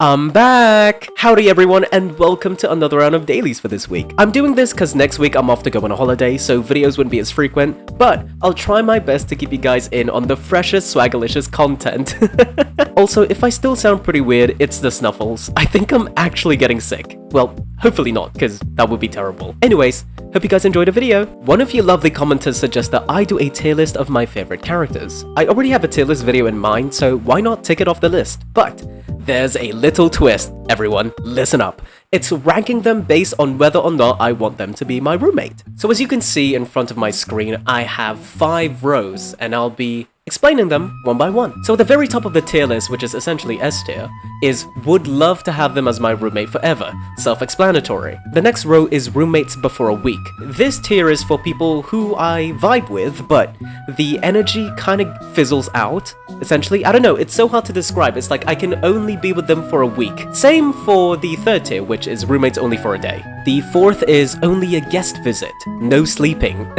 I'm back! Howdy everyone, and welcome to another round of dailies for this week. I'm doing this because next week I'm off to go on a holiday, so videos wouldn't be as frequent, but I'll try my best to keep you guys in on the freshest, swaggalicious content. Also, if I still sound pretty weird, it's the snuffles. I think I'm actually getting sick. Well, hopefully not, because that would be terrible. Anyways, hope you guys enjoyed the video. One of you lovely commenters suggests that I do a tier list of my favorite characters. I already have a tier list video in mind, so why not tick it off the list? But there's a little twist, everyone. Listen up. It's ranking them based on whether or not I want them to be my roommate. So as you can see in front of my screen, I have 5 rows, and I'll be explaining them one by one. So at the very top of the tier list, which is essentially S tier, is would love to have them as my roommate forever. Self-explanatory. The next row is roommates before a week. This tier is for people who I vibe with, but the energy kind of fizzles out. Essentially, I don't know, it's so hard to describe. It's like I can only be with them for a week. Same for the third tier, which is roommates only for a day. The fourth is only a guest visit, no sleeping.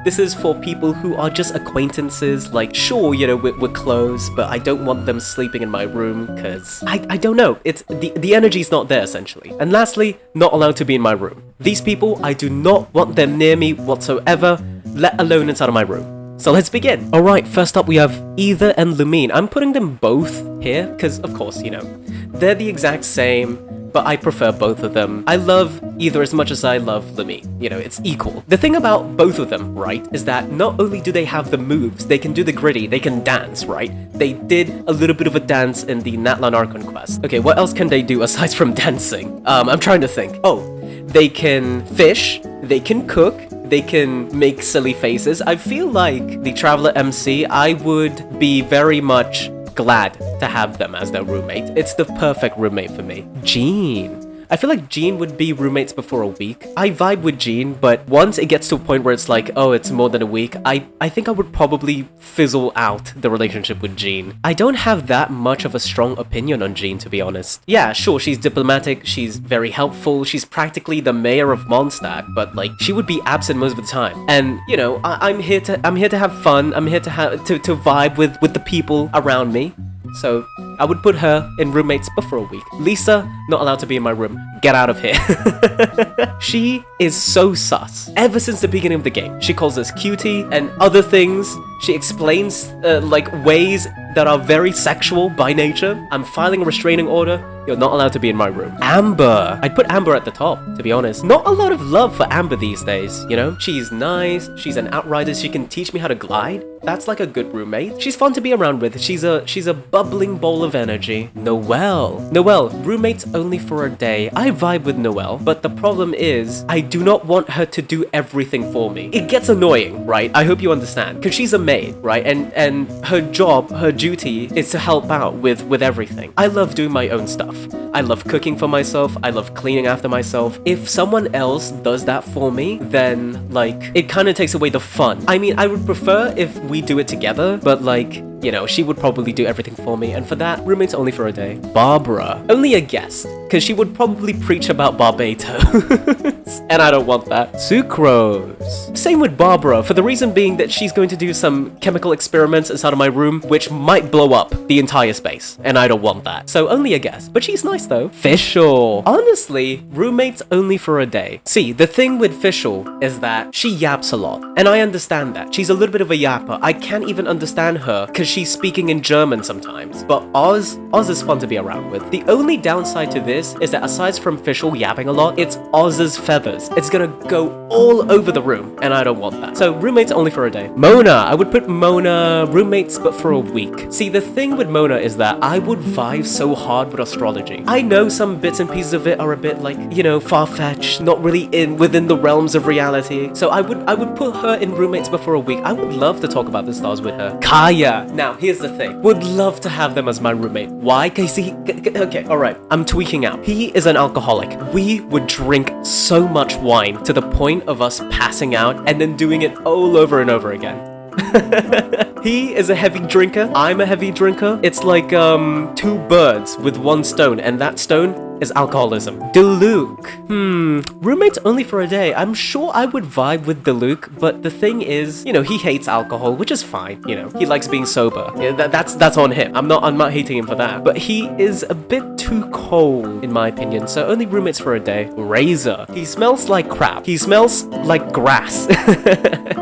This is for people who are just acquaintances, like, sure, you know, we're close, but I don't want them sleeping in my room, because I don't know, it's the energy's not there, essentially. And lastly, not allowed to be in my room. These people, I do not want them near me whatsoever, let alone inside of my room. So let's begin. Alright, first up we have Either and Lumine. I'm putting them both here, because of course, you know, they're the exact same, but I prefer both of them. I love Either as much as I love Lumine. You know, it's equal. The thing about both of them, right, is that not only do they have the moves, they can do the gritty, they can dance, right? They did a little bit of a dance in the Natlan Archon quest. Okay, what else can they do aside from dancing? I'm trying to think. Oh, they can fish, they can cook, they can make silly faces. I feel like the Traveler MC, I would be very much glad to have them as their roommate. It's the perfect roommate for me. Jean. I feel like Jean would be roommates before a week. I vibe with Jean, but once it gets to a point where it's like, oh, it's more than a week, I think I would probably fizzle out the relationship with Jean. I don't have that much of a strong opinion on Jean, to be honest. Yeah, sure, she's diplomatic, she's very helpful, she's practically the mayor of Mondstadt, but like, she would be absent most of the time. And, you know, I'm here to have fun, I'm here to vibe with the people around me. So I would put her in roommates before a week. Lisa, not allowed to be in my room. Get out of here. She is so sus. Ever since the beginning of the game, she calls us cutie and other things. She explains like ways that are very sexual by nature. I'm filing a restraining order. You're not allowed to be in my room. Amber. I'd put Amber at the top, to be honest. Not a lot of love for Amber these days, you know? She's nice, she's an outrider, she can teach me how to glide. That's like a good roommate. She's fun to be around with. She's a bubbling bowl of energy. Noelle. Noelle, roommates only for a day. I vibe with Noelle, but the problem is, I do not want her to do everything for me. It gets annoying, right? I hope you understand. Because she's a maid, right? And her job, her duty is to help out with everything. I love doing my own stuff. I love cooking for myself, I love cleaning after myself. If someone else does that for me, then, like, it kind of takes away the fun. I mean, I would prefer if we do it together, but, like, you know, she would probably do everything for me, and for that, roommates only for a day. Barbara. Only a guest, because she would probably preach about Barbados, and I don't want that. Sucrose. Same with Barbara, for the reason being that she's going to do some chemical experiments inside of my room, which might blow up the entire space, and I don't want that. So only a guest, but she's nice though. Fischl. Honestly, roommates only for a day. See, the thing with Fischl is that she yaps a lot, and I understand that. She's a little bit of a yapper. I can't even understand her, because she's speaking in German sometimes. But Oz is fun to be around with. The only downside to this is that aside from Fischl yapping a lot, it's Oz's feathers. It's gonna go all over the room, and I don't want that. So roommates only for a day. Mona. I would put Mona roommates, but for a week. See, the thing with Mona is that I would vibe so hard with astrology. I know some bits and pieces of it are a bit like, you know, far-fetched, not really within the realms of reality. So I would put her in roommates before a week. I would love to talk about the stars with her. Kaya. Now, here's the thing. Would love to have them as my roommate. Why? Because okay, alright. I'm tweaking out. He is an alcoholic. We would drink so much wine to the point of us passing out and then doing it all over and over again. He is a heavy drinker. I'm a heavy drinker. It's like 2 birds with 1 stone, and that stone is alcoholism. Diluc. Roommates only for a day. I'm sure I would vibe with Diluc, but the thing is, you know, he hates alcohol, which is fine. You know, he likes being sober. Yeah, that's on him. I'm not hating him for that. But he is a bit too cold, in my opinion. So only roommates for a day. Razor. He smells like crap. He smells like grass.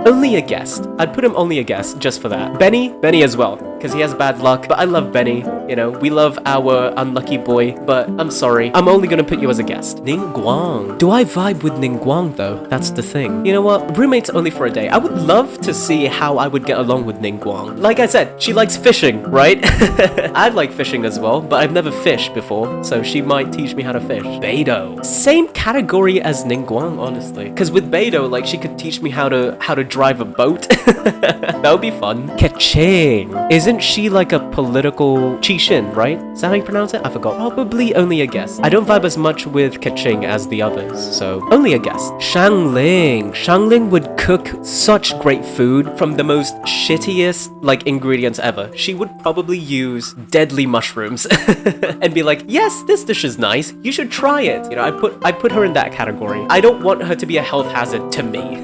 Only a guest. I'd put him only a guest just for that. Benny as well, because he has bad luck. But I love Benny. You know, we love our unlucky boy. But I'm sorry, I'm only gonna put you as a guest. Ningguang. Do I vibe with Ningguang though? That's the thing. You know what? Roommates only for a day. I would love to see how I would get along with Ningguang. Like I said, she likes fishing, right? I like fishing as well, but I've never fished before, so she might teach me how to fish. Beidou. Same category as Ningguang, honestly. Because with Beidou, like, she could teach me how to drive a boat. That would be fun. Kaching. Isn't she like a political Qixin, right? Is that how you pronounce it? I forgot. Probably only a guess. I don't vibe as much with Kaching as the others, so only a guess. Shangling. Shangling would cook such great food from the most shittiest, like, ingredients ever. She would probably use deadly mushrooms and be like, yes, this dish is nice, you should try it. You know, I put her in that category. I don't want her to be a health hazard to me.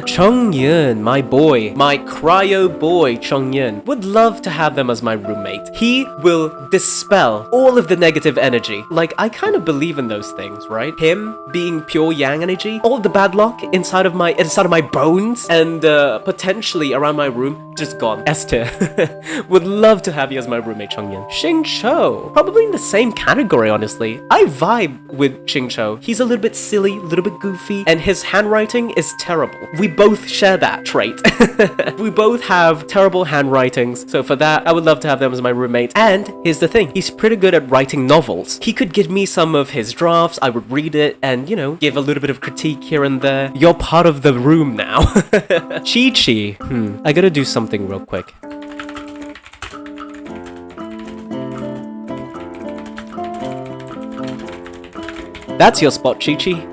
Chongyun, my boy, my cryo boy, Chongyun, would love to have them as my roommate. He will dispel all of the negative energy. Like, I kind of believe in those things, right? Him being pure yang energy, all the bad luck inside of my bones, and potentially around my room, just gone. S tier. Would love to have you as my roommate, Chongyun. Xingqiu, probably in the same category, honestly. I vibe with Xingqiu. He's a little bit silly, a little bit goofy, and his handwriting is terrible. We both share that trait. We both have terrible handwritings, so for that, I would love to have them as my roommate. And here's the thing, he's pretty good at writing novels. He could give me some of his drafts, I would read it, and, you know, give a little bit of critique here and there. You're part of the room now. Chi-Chi. I gotta do something real quick. That's your spot, Chi-Chi.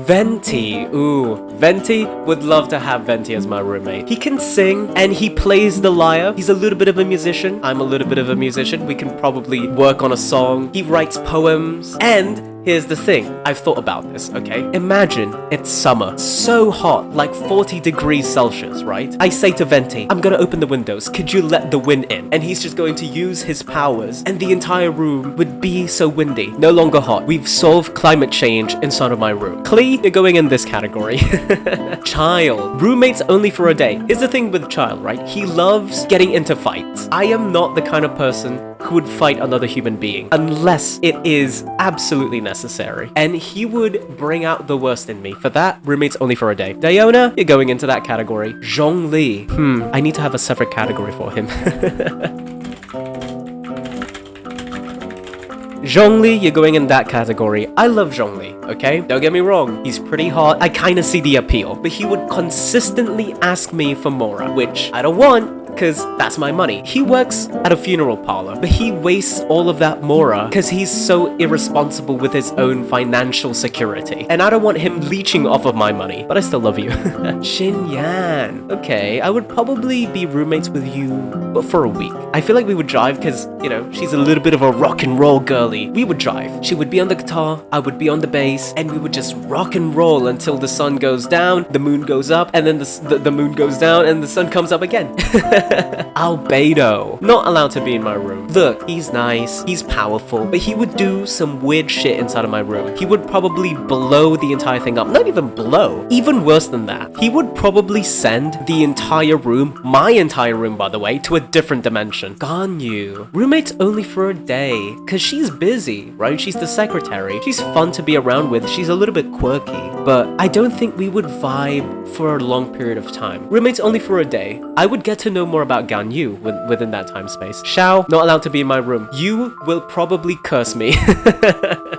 Venti. Ooh, Venti, would love to have Venti as my roommate. He can sing and he plays the lyre. He's a little bit of a musician. I'm a little bit of a musician. We can probably work on a song. He writes poems. And here's the thing, I've thought about this, okay? Imagine it's summer, so hot, like 40 degrees Celsius, right? I say to Venti, I'm gonna open the windows, could you let the wind in? And he's just going to use his powers, and the entire room would be so windy. No longer hot. We've solved climate change inside of my room. Klee, you're going in this category. Child. Roommates only for a day. Here's the thing with Child, right? He loves getting into fights. I am not the kind of person who would fight another human being unless it is absolutely necessary. And he would bring out the worst in me. For that, roommates only for a day. Diona, you're going into that category. Zhongli. I need to have a separate category for him. Zhongli, you're going in that category. I love Zhongli, okay? Don't get me wrong, he's pretty hot. I kind of see the appeal. But he would consistently ask me for Mora, which I don't want, because that's my money. He works at a funeral parlor, but he wastes all of that Mora because he's so irresponsible with his own financial security. And I don't want him leeching off of my money, but I still love you. Xinyan. Okay, I would probably be roommates with you, but for a week. I feel like we would drive because, you know, she's a little bit of a rock and roll girly. We would drive. She would be on the guitar, I would be on the bass, and we would just rock and roll until the sun goes down, the moon goes up, and then the moon goes down, and the sun comes up again. Albedo. Not allowed to be in my room. Look, he's nice, he's powerful, but he would do some weird shit inside of my room. He would probably blow the entire thing up. Not even blow. Even worse than that. He would probably send the entire room, my entire room by the way, to a different dimension. Ganyu. Roommates only for a day. Cause she's busy, right? She's the secretary. She's fun to be around with. She's a little bit quirky. But I don't think we would vibe for a long period of time. Roommates only for a day. I would get to know more about Ganyu within that time space. Xiao, not allowed to be in my room. You will probably curse me.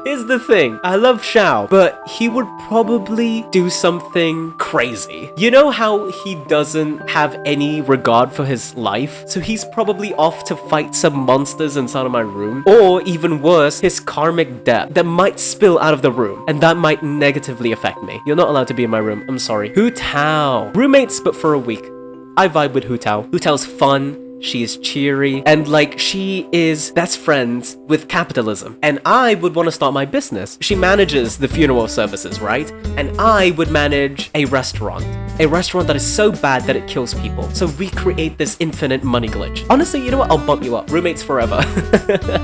Here's the thing, I love Xiao, but he would probably do something crazy. You know how he doesn't have any regard for his life? So he's probably off to fight some monsters inside of my room, or even worse, his karmic debt that might spill out of the room, and that might negatively affect me. You're not allowed to be in my room, I'm sorry. Hu Tao. Roommates, but for a week. I vibe with Hu Tao. Hu Tao's fun. she is cheery, and like she is best friends with capitalism. And I would want to start my business. She manages the funeral services, right? And I would manage a restaurant that is so bad that it kills people. So we create this infinite money glitch. Honestly, you know what? I'll bump you up. Roommates forever.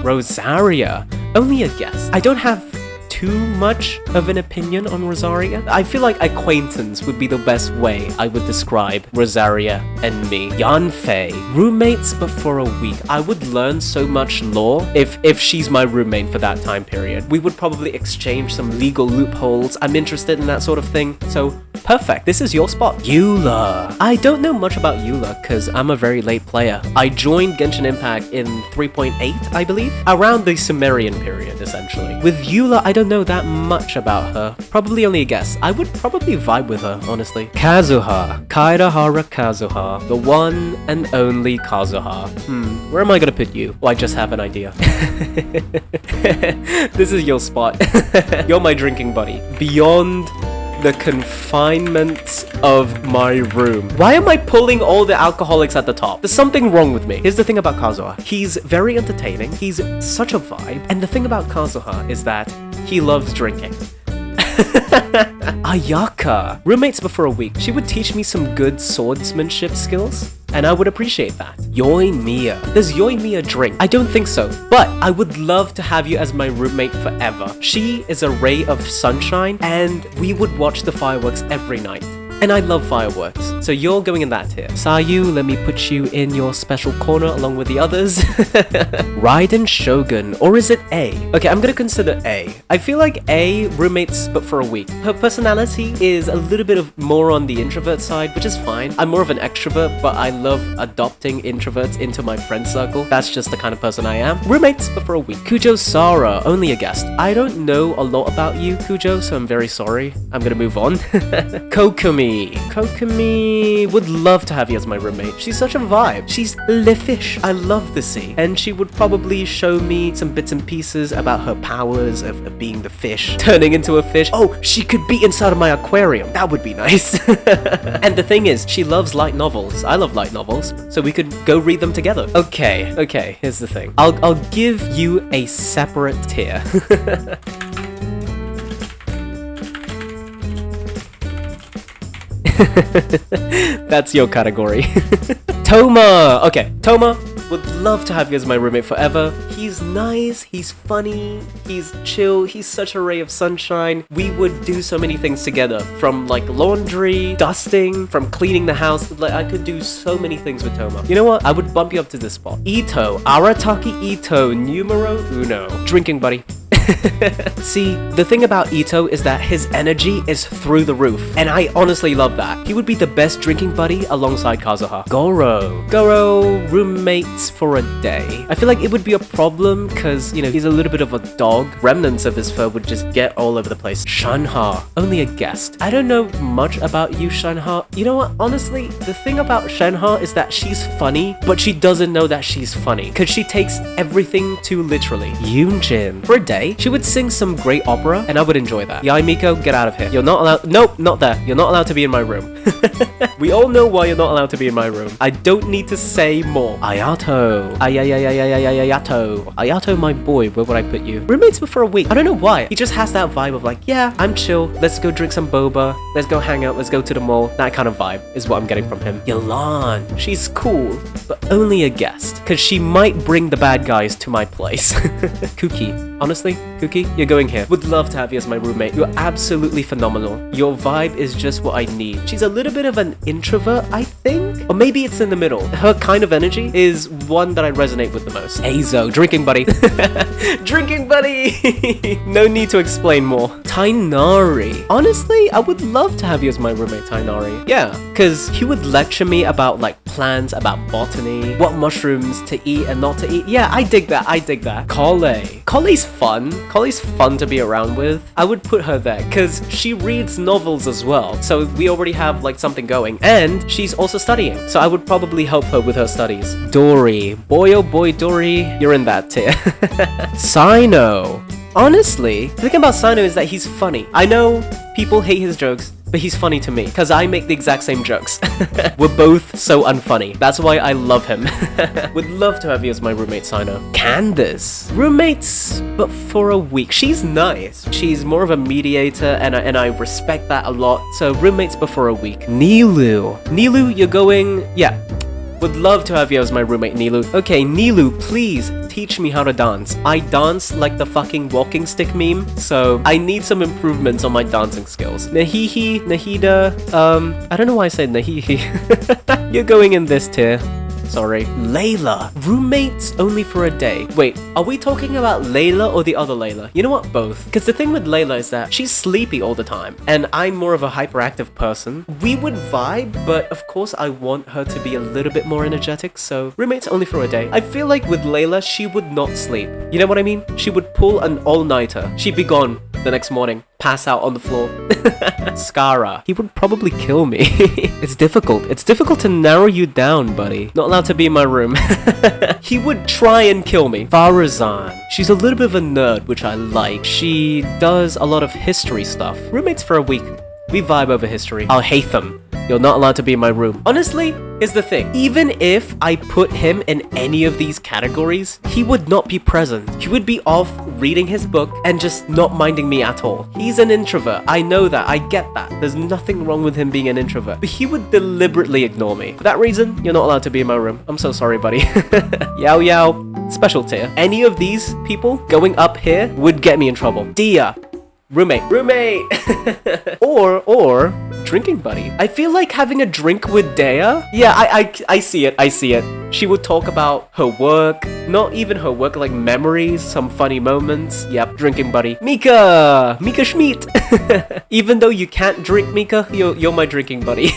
Rosaria. Only a guess. I don't have too much of an opinion on Rosaria. I feel like acquaintance would be the best way I would describe Rosaria and me. Yanfei. Roommates but for a week. I would learn so much lore if she's my roommate for that time period. We would probably exchange some legal loopholes. I'm interested in that sort of thing. So perfect. This is your spot. Eula. I don't know much about Eula because I'm a very late player. I joined Genshin Impact in 3.8, I believe. Around the Sumerian period, essentially. With Eula, I don't know that much about her. Probably only a guess. I would probably vibe with her, honestly. Kazuha. Kaedahara Kazuha. The one and only Kazuha. Where am I gonna put you? Oh, I just have an idea. This is your spot. You're my drinking buddy. Beyond the confinements of my room. Why am I pulling all the alcoholics at the top? There's something wrong with me. Here's the thing about Kazuha. He's very entertaining. He's such a vibe. And the thing about Kazuha is that he loves drinking. Ayaka. Roommates before a week. She would teach me some good swordsmanship skills, and I would appreciate that. Yoimiya. Does Yoimiya drink? I don't think so, but I would love to have you as my roommate forever. She is a ray of sunshine, and we would watch the fireworks every night. And I love fireworks, so you're going in that tier. Sayu, let me put you in your special corner along with the others. Raiden Shogun, or is it A? Okay, I'm gonna consider A. I feel like A, roommates but for a week. Her personality is a little bit of more on the introvert side, which is fine. I'm more of an extrovert, but I love adopting introverts into my friend circle. That's just the kind of person I am. Roommates but for a week. Kujo Sara, only a guest. I don't know a lot about you, Kujo, so I'm very sorry. I'm gonna move on. Kokumi. Kokumi would love to have you as my roommate. She's such a vibe. She's le fish. I love the sea. And she would probably show me some bits and pieces about her powers of being the fish, turning into a fish. Oh, she could be inside of my aquarium. That would be nice. And the thing is, she loves light novels. I love light novels, so we could go read them together. Okay, here's the thing. I'll give you a separate tier. That's your category. Toma! Okay, Toma would love to have you as my roommate forever. He's nice, he's funny, he's chill, he's such a ray of sunshine. We would do so many things together, from like laundry, dusting, from cleaning the house. Like, I could do so many things with Toma. You know what? I would bump you up to this spot. Ito, Arataki Ito, numero uno. Drinking buddy. See, the thing about Ito is that his energy is through the roof, and I honestly love that. He would be the best drinking buddy alongside Kazuha. Goro, roommates for a day. I feel like it would be a problem because, you know, he's a little bit of a dog. Remnants of his fur would just get all over the place. Shanha, only a guest. I don't know much about you, Shanha. You know what? Honestly, the thing about Shanha is that she's funny, but she doesn't know that she's funny because she takes everything too literally. Yoonjin, for a day, she would sing some great opera, and I would enjoy that. Yai Miko, get out of here. You're not allowed. Nope, not there. You're not allowed to be in my room. We all know why you're not allowed to be in my room. I don't need to say more. Ayato. Ayato, my boy, where would I put you? Roommates for a week. I don't know why. He just has that vibe of like, yeah, I'm chill. Let's go drink some boba. Let's go hang out. Let's go to the mall. That kind of vibe is what I'm getting from him. Yalan. She's cool, but only a guest, because she might bring the bad guys to my place. Kuki. Honestly, Kuki, you're going here. Would love to have you as my roommate. You're absolutely phenomenal. Your vibe is just what I need. She's a little bit of an introvert, I think? Or maybe it's in the middle. Her kind of energy is one that I resonate with the most. Eizo, drinking buddy. Drinking buddy! No need to explain more. Tainari. Honestly, I would love to have you as my roommate, Tainari. Yeah, because he would lecture me about like plants, about botany, what mushrooms to eat and not to eat. Yeah, I dig that. Kolei's fun. Kolei's fun to be around with. I would put her there because she reads novels as well. So we already have like something going, and she's also studying. So I would probably help her with her studies. Dory. Boy, oh boy, Dory. You're in that tier. Sino. Honestly, the thing about Sino is that he's funny. I know people hate his jokes. but he's funny to me because I make the exact same jokes. We're both so unfunny. That's why I love him. Would love to have you as my roommate, Sino. Candace. Roommates, but for a week. She's nice. She's more of a mediator, and I respect that a lot. So roommates, but for a week. Nilu. Nilu, you're going... Yeah. Would love to have you as my roommate, Nilu. Okay, Nilu, please teach me how to dance. I dance like the fucking walking stick meme, so I need some improvements on my dancing skills. Nahihi, Nahida, I don't know why I said Nahihi. You're going in this tier. Sorry. Layla. Roommates only for a day. Wait, are we talking about Layla or the other Layla? You know what? Both. Because the thing with Layla is that she's sleepy all the time, and I'm more of a hyperactive person. We would vibe, but of course I want her to be a little bit more energetic, so roommates only for a day. I feel like with Layla, she would not sleep. You know what I mean? She would pull an all-nighter. She'd be gone the next morning. Pass out on the floor. Skara. He would probably kill me. It's difficult. It's difficult to narrow you down, buddy. Not allowed to be in my room. He would try and kill me. Farazan. She's a little bit of a nerd, which I like. She does a lot of history stuff. Roommates for a week. We vibe over history. I'll hate them. You're not allowed to be in my room. Honestly, here's the thing. Even if I put him in any of these categories, he would not be present. He would be off reading his book and just not minding me at all. He's an introvert. I know that. I get that. There's nothing wrong with him being an introvert. But he would deliberately ignore me. For that reason, you're not allowed to be in my room. I'm so sorry, buddy. Yao Yao. Special tier. Any of these people going up here would get me in trouble. Dia. Roommate. or drinking buddy. I feel like having a drink with Dea. Yeah, I see it. She would talk about her work, not even her work, like memories, some funny moments. Yep, drinking buddy. Mika Schmidt. Even though you can't drink, Mika, you're my drinking buddy.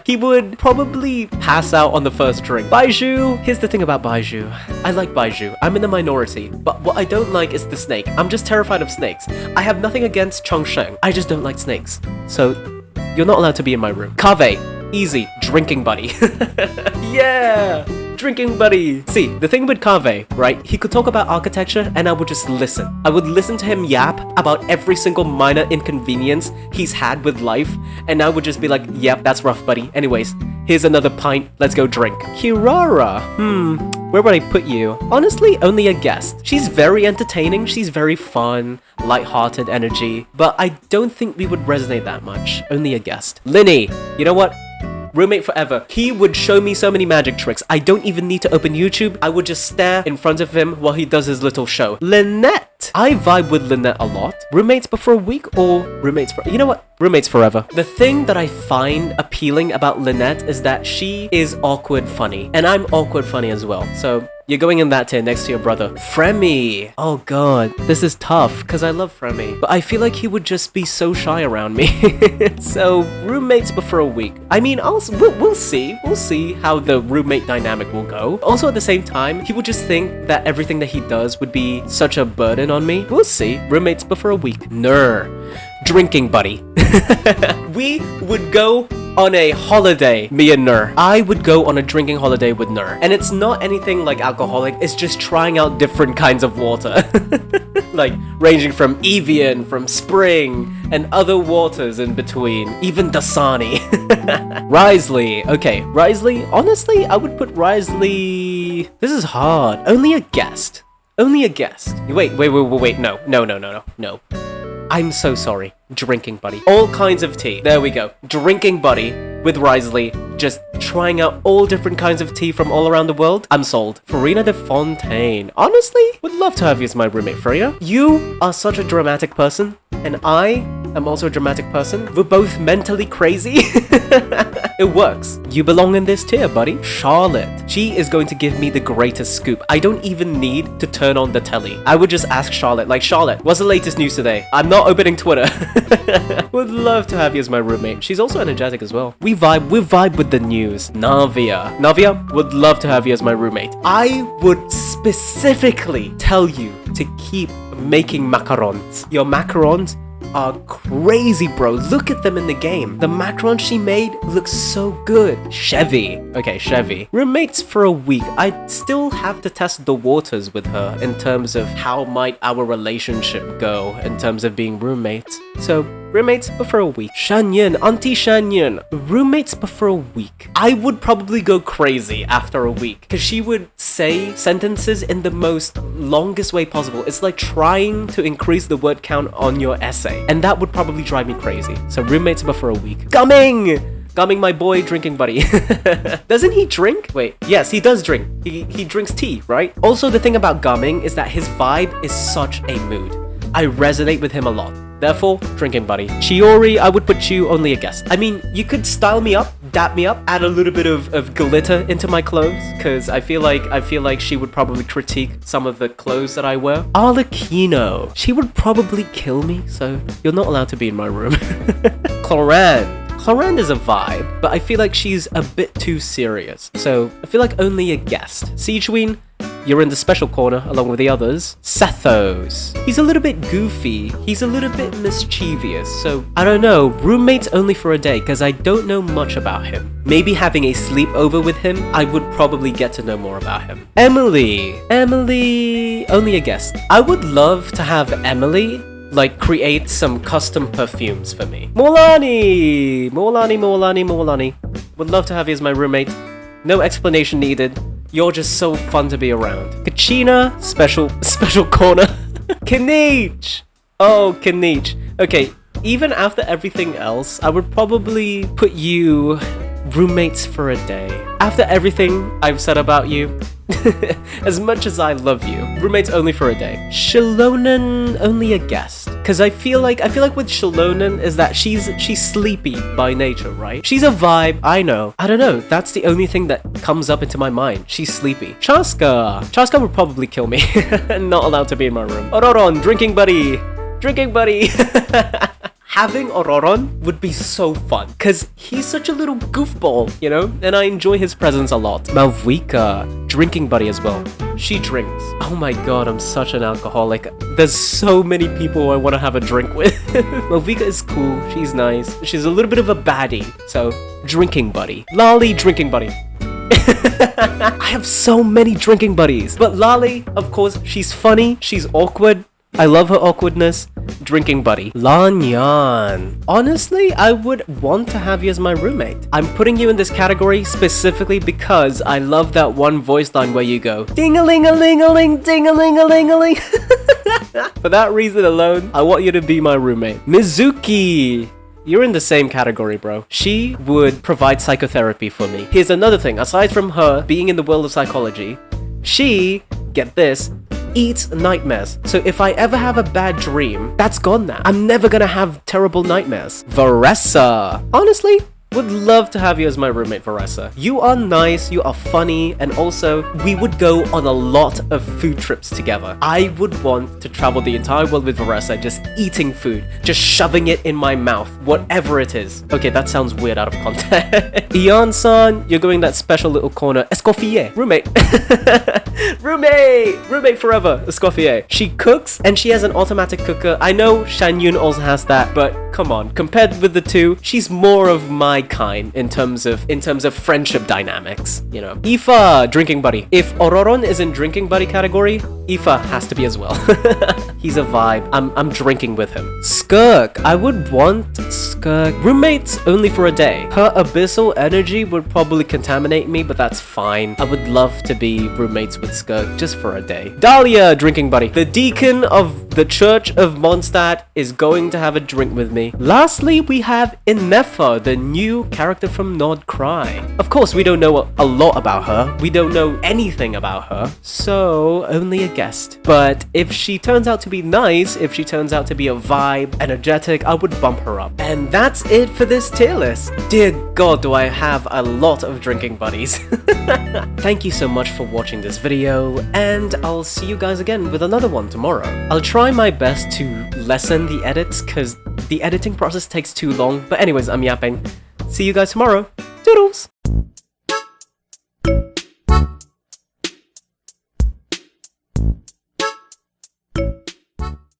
He would probably pass out on the first drink. Baiju. Here's the thing about Baiju. I like Baiju. I'm in the minority, but what I don't like is the snake. I'm just terrified of snakes. I have nothing against Chongsheng. I just don't like snakes. So, you're not allowed to be in my room. Kave. Easy. Drinking buddy. Yeah! Drinking buddy. See, the thing with Kave, right? He could talk about architecture and I would just listen. I would listen to him yap about every single minor inconvenience he's had with life, and I would just be like, yep, that's rough, buddy. Anyways, here's another pint. Let's go drink. Kirara. Where would I put you? Honestly, only a guest. She's very entertaining. She's very fun, light-hearted energy, but I don't think we would resonate that much. Only a guest. Linny. You know what? Roommate forever. He would show me so many magic tricks. I don't even need to open YouTube. I would just stare in front of him while he does his little show. Lynette. I vibe with Lynette a lot. Roommates but for a week or roommates for... You know what? Roommates forever. The thing that I find appealing about Lynette is that she is awkward funny. And I'm awkward funny as well. So... you're going in that tier next to your brother. Fremy. Oh god, this is tough because I love Fremy, but I feel like he would just be so shy around me. So roommates but for a week. I mean, we'll see. We'll see how the roommate dynamic will go. Also at the same time, he would just think that everything that he does would be such a burden on me. We'll see. Roommates but for a week. Drinking buddy. We would go on a holiday, me and Nur. I would go on a drinking holiday with Nur. And it's not anything like alcoholic, it's just trying out different kinds of water. Like ranging from Evian, from Spring, and other waters in between. Even Dasani. Risley. Okay, Risley. Honestly, I would put Risley... This is hard. Only a guest. Only a guest. Wait. No. I'm so sorry. Drinking buddy. All kinds of tea. There we go. Drinking buddy with Risley. Just trying out all different kinds of tea from all around the world. I'm sold. Farina de Fontaine. Honestly, would love to have you as my roommate, Freya. You are such a dramatic person, and I am also a dramatic person. We're both mentally crazy. It works. You belong in this tier, buddy. Charlotte. She is going to give me the greatest scoop. I don't even need to turn on the telly. I would just ask Charlotte, like, Charlotte, what's the latest news today? I'm not opening Twitter. Would love to have you as my roommate. She's also energetic as well. We vibe with the news. Navia, would love to have you as my roommate. I would specifically tell you to keep making macarons. Your macarons are crazy, bro. Look at them in the game. The macaron she made looks so good. Chevy. Okay, Chevy. Roommates for a week. I still have to test the waters with her in terms of how might our relationship go in terms of being roommates. So roommates but for a week. Shanyan, Auntie Shanyan, roommates but for a week. I would probably go crazy after a week because she would say sentences in the most longest way possible. It's like trying to increase the word count on your essay, and that would probably drive me crazy. So roommates but for a week. Gumming, my boy, drinking buddy. Doesn't he drink? Wait, yes, he does drink. He drinks tea, right? Also, the thing about Gumming is that his vibe is such a mood. I resonate with him a lot. Therefore, drinking buddy. Chiori, I would put you only a guest. I mean, you could style me up, dap me up, add a little bit of glitter into my clothes, because I feel like she would probably critique some of the clothes that I wear. Arlecchino, she would probably kill me, so you're not allowed to be in my room. Cloran is a vibe, but I feel like she's a bit too serious, so I feel like only a guest. Siegewein, you're in the special corner along with the others. Sethos, he's a little bit goofy, he's a little bit mischievous, so I don't know, roommates only for a day because I don't know much about him. Maybe having a sleepover with him, I would probably get to know more about him. Emily, only a guest. I would love to have Emily like create some custom perfumes for me. Morlani, would love to have you as my roommate. No explanation needed. You're just so fun to be around. Kachina, special corner. Kanich! Oh, Kanich. Okay, even after everything else, I would probably put you roommates for a day. After everything I've said about you, as much as I love you, roommates only for a day. Shalonen, only a guest. Cause I feel like with Shalonen is that she's sleepy by nature, right? She's a vibe, I know. I don't know, that's the only thing that comes up into my mind. She's sleepy. Chaska would probably kill me. Not allowed to be in my room. Ororon, drinking buddy. Having Ororon would be so fun, because he's such a little goofball, you know? And I enjoy his presence a lot. Malvika, drinking buddy as well. She drinks. Oh my god, I'm such an alcoholic. There's so many people I want to have a drink with. Malvika is cool, she's nice. She's a little bit of a baddie, so drinking buddy. Lali, drinking buddy. I have so many drinking buddies. But Lali, of course, she's funny, she's awkward. I love her awkwardness. Drinking buddy. Lanyan. Honestly, I would want to have you as my roommate. I'm putting you in this category specifically because I love that one voice line where you go ding-a-ling-a-ling-a-ling, ding-a-ling-a-ling-a-ling. For that reason alone, I want you to be my roommate. Mizuki. You're in the same category, bro. She would provide psychotherapy for me. Here's another thing. Aside from her being in the world of psychology, she, get this, eats nightmares. So if I ever have a bad dream, that's gone now. I'm never gonna have terrible nightmares. Varessa. Honestly, would love to have you as my roommate, Varessa. You are nice, you are funny, and also, we would go on a lot of food trips together. I would want to travel the entire world with Varessa, just eating food, just shoving it in my mouth, whatever it is. Okay, that sounds weird out of context. Ian-san, you're going that special little corner. Escoffier, roommate. Roommate forever, Escoffier. She cooks, and she has an automatic cooker. I know Shanyun also has that, but come on, compared with the two, she's more of my kind in terms of friendship dynamics, you know. Aoife, drinking buddy. If Ororon is in drinking buddy category, Aoife has to be as well. He's a vibe. I'm drinking with him. Skirk, I would want Skirk. Roommates only for a day. Her abyssal energy would probably contaminate me, but that's fine. I would love to be roommates with Skirk just for a day. Dahlia, drinking buddy. The deacon of the Church of Mondstadt is going to have a drink with me. Lastly, we have Inefa, the new character from Nord Cry. Of course, we don't know a lot about her. We don't know anything about her, so only a guest. But if she turns out to be nice, if she turns out to be a vibe, energetic, I would bump her up. And that's it for this tier list. Dear God, do I have a lot of drinking buddies. Thank you so much for watching this video, and I'll see you guys again with another one tomorrow. I'll try my best to lessen the edits, because the editing process takes too long. But anyways, I'm yapping. See you guys tomorrow. Toodles!